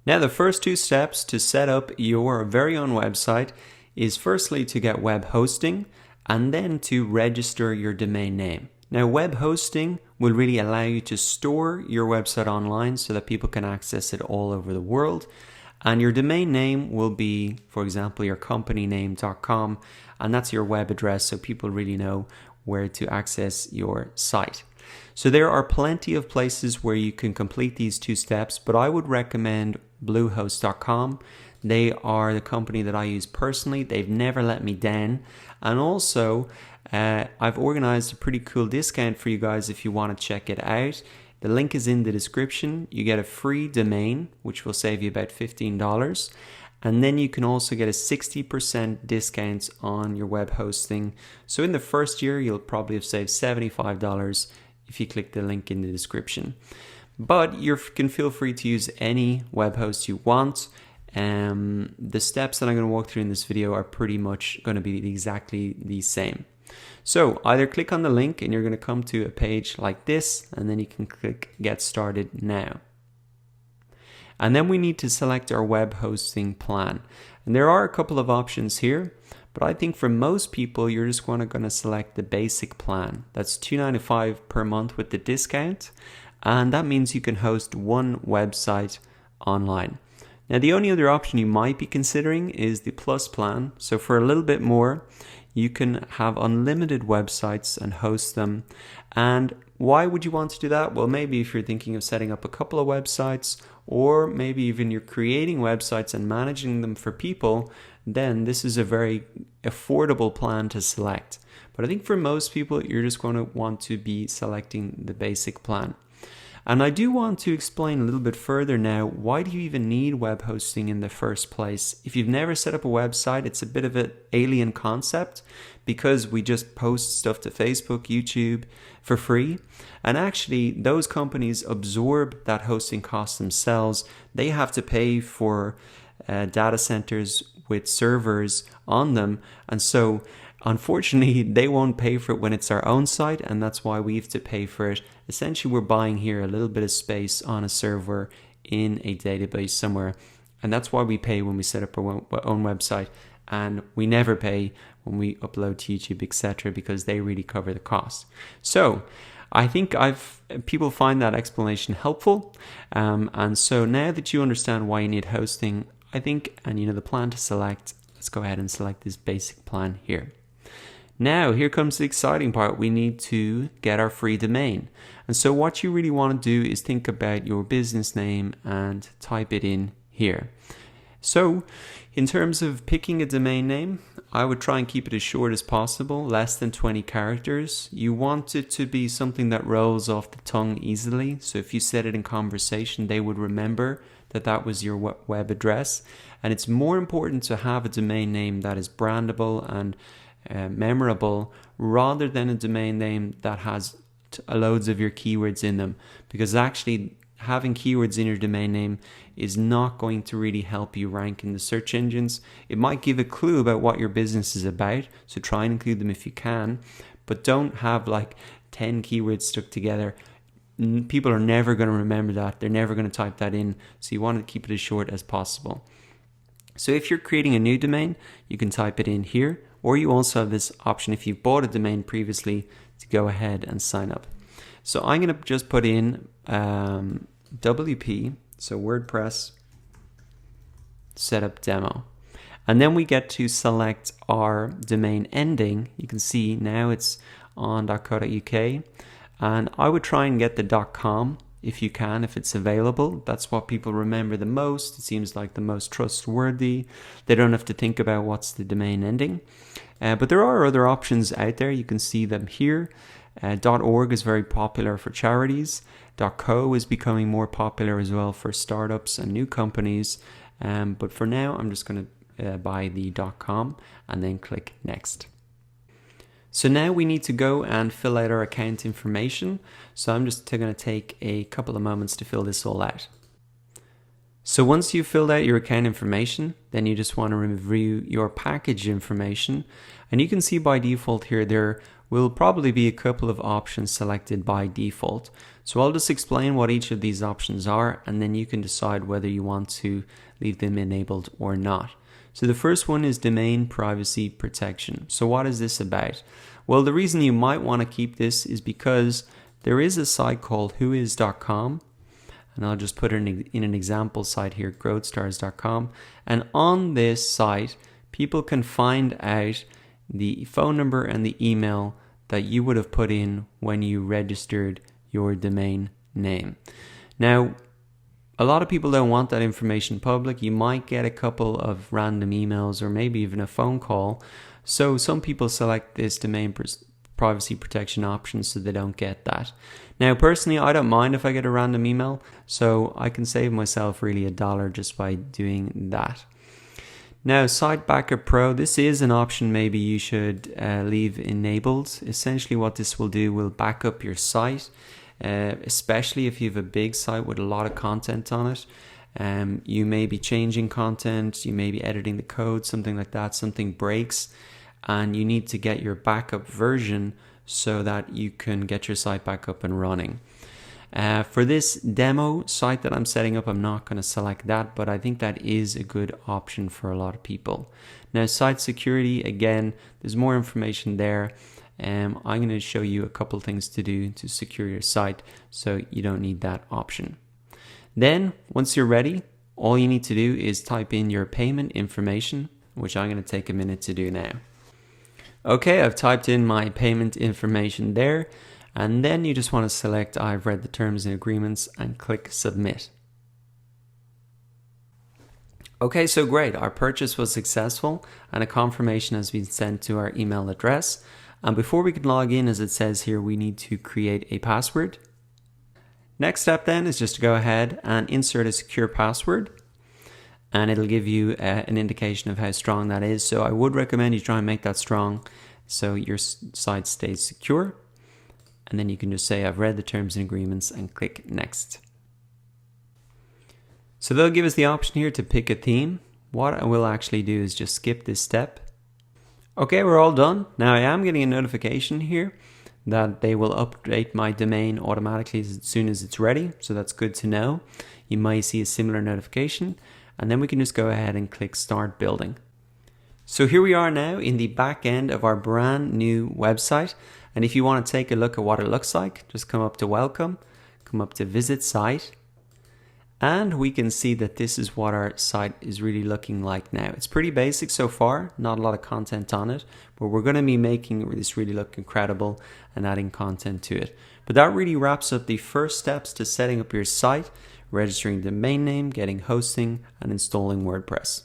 Now, the first two steps to set up your very own website is firstly to get web hosting and then to register your domain name. Now, web hosting will really allow you to store your website online so that people can access it all over the world. And your domain name will be, for example, your companyname.com, and that's your web address so people really know where to access your site. So there are plenty of places where you can complete these two steps, but I would recommend BlueHost.com. They are the company that I use personally. They've never let me down. And also, I've organized a pretty cool discount for you guys if you want to check it out. The link is in the description. You get a free domain, which will save you about $15. And then you can also get a 60% discount on your web hosting. So in the first year, you'll probably have saved $75 if you click the link in the description. But you can feel free to use any web host you want. The steps that I'm going to walk through in this video are pretty much going to be exactly the same. So either click on the link and you're going to come to a page like this, and then you can click Get Started Now. And then we need to select our web hosting plan. And there are a couple of options here, but I think for most people, you're just going to select the basic plan. That's $2.95 per month with the discount. And that means you can host one website online. Now, the only other option you might be considering is the Plus plan. So for a little bit more, you can have unlimited websites and host them. And why would you want to do that? Well, maybe if you're thinking of setting up a couple of websites, or maybe even you're creating websites and managing them for people, then this is a very affordable plan to select. But I think for most people, you're just going to want to be selecting the basic plan. And I do want to explain a little bit further now, why do you even need web hosting in the first place? If you've never set up a website, it's a bit of an alien concept because we just post stuff to Facebook, YouTube for free. And actually, those companies absorb that hosting cost themselves. They have to pay for data centers with servers on them. And so unfortunately, they won't pay for it when it's our own site, and that's why we have to pay for it. Essentially, we're buying here a little bit of space on a server in a database somewhere, and that's why we pay when we set up our own website, and we never pay when we upload to YouTube, etc., because they really cover the cost. So I think people find that explanation helpful, and so now that you understand why you need hosting, I think, and you know the plan to select, let's go ahead and select this basic plan here. Now, here comes the exciting part. We need to get our free domain. And so what you really want to do is think about your business name and type it in here. So in terms of picking a domain name, I would try and keep it as short as possible, less than 20 characters. You want it to be something that rolls off the tongue easily. So if you said it in conversation, they would remember that that was your web address. And it's more important to have a domain name that is brandable and memorable rather than a domain name that has loads of your keywords in them, because actually having keywords in your domain name is not going to really help you rank in the search engines. It might give a clue about what your business is about, so try and include them if you can, but don't have like 10 keywords stuck together. People are never going to remember that. They're never going to type that in, so you want to keep it as short as possible. So if you're creating a new domain, you can type it in here, or you also have this option if you've bought a domain previously to go ahead and sign up. So I'm going to just put in WP, so WordPress setup demo. And then we get to select our domain ending. You can see now it's on .co.uk. And I would try and get the .com if you can, if it's available. That's what people remember the most. It seems like the most trustworthy. They don't have to think about what's the domain ending. But there are other options out there. You can see them here. .org is very popular for charities. .co is becoming more popular as well for startups and new companies. But for now, I'm just going to buy the .com and then click Next. So now we need to go and fill out our account information. So I'm just going to take a couple of moments to fill this all out. So once you've filled out your account information, then you just want to review your package information. And you can see by default here, there will probably be a couple of options selected by default. So I'll just explain what each of these options are, and then you can decide whether you want to leave them enabled or not. So the first one is domain privacy protection. So what is this about? Well, the reason you might want to keep this is because there is a site called whois.com, and I'll just put it in an example site here, growthstars.com. And on this site, people can find out the phone number and the email that you would have put in when you registered your domain name. Now, a lot of people don't want that information public. You might get a couple of random emails or maybe even a phone call. So some people select this domain privacy protection option so they don't get that. Now, personally, I don't mind if I get a random email, so I can save myself really $1 just by doing that. Now, Site Backup Pro, this is an option maybe you should leave enabled. Essentially what this will do will back up your site, especially if you have a big site with a lot of content on it. You may be changing content, you may be editing the code, something like that, something breaks, and you need to get your backup version so that you can get your site back up and running. For this demo site that I'm setting up, I'm not going to select that, but I think that is a good option for a lot of people. Now, site security, again, there's more information there. I'm going to show you a couple things to do to secure your site, so you don't need that option. Then, once you're ready, all you need to do is type in your payment information, which I'm going to take a minute to do now. Okay, I've typed in my payment information there. And then you just want to select I've read the terms and agreements and click submit. Okay, so great. Our purchase was successful and a confirmation has been sent to our email address. And before we can log in, as it says here, we need to create a password. Next step then is just to go ahead and insert a secure password. And it'll give you an indication of how strong that is. So I would recommend you try and make that strong so your site stays secure. And then you can just say, I've read the terms and agreements and click next. So they'll give us the option here to pick a theme. What I will actually do is just skip this step. Okay, we're all done. Now I am getting a notification here that they will update my domain automatically as soon as it's ready. So that's good to know. You might see a similar notification, and then we can just go ahead and click start building. So here we are now in the back end of our brand new website. And if you want to take a look at what it looks like, just come up to welcome, come up to visit site, and we can see that this is what our site is really looking like now. It's pretty basic so far, not a lot of content on it, but we're going to be making this really look incredible and adding content to it. But that really wraps up the first steps to setting up your site, registering the domain name, getting hosting, and installing WordPress.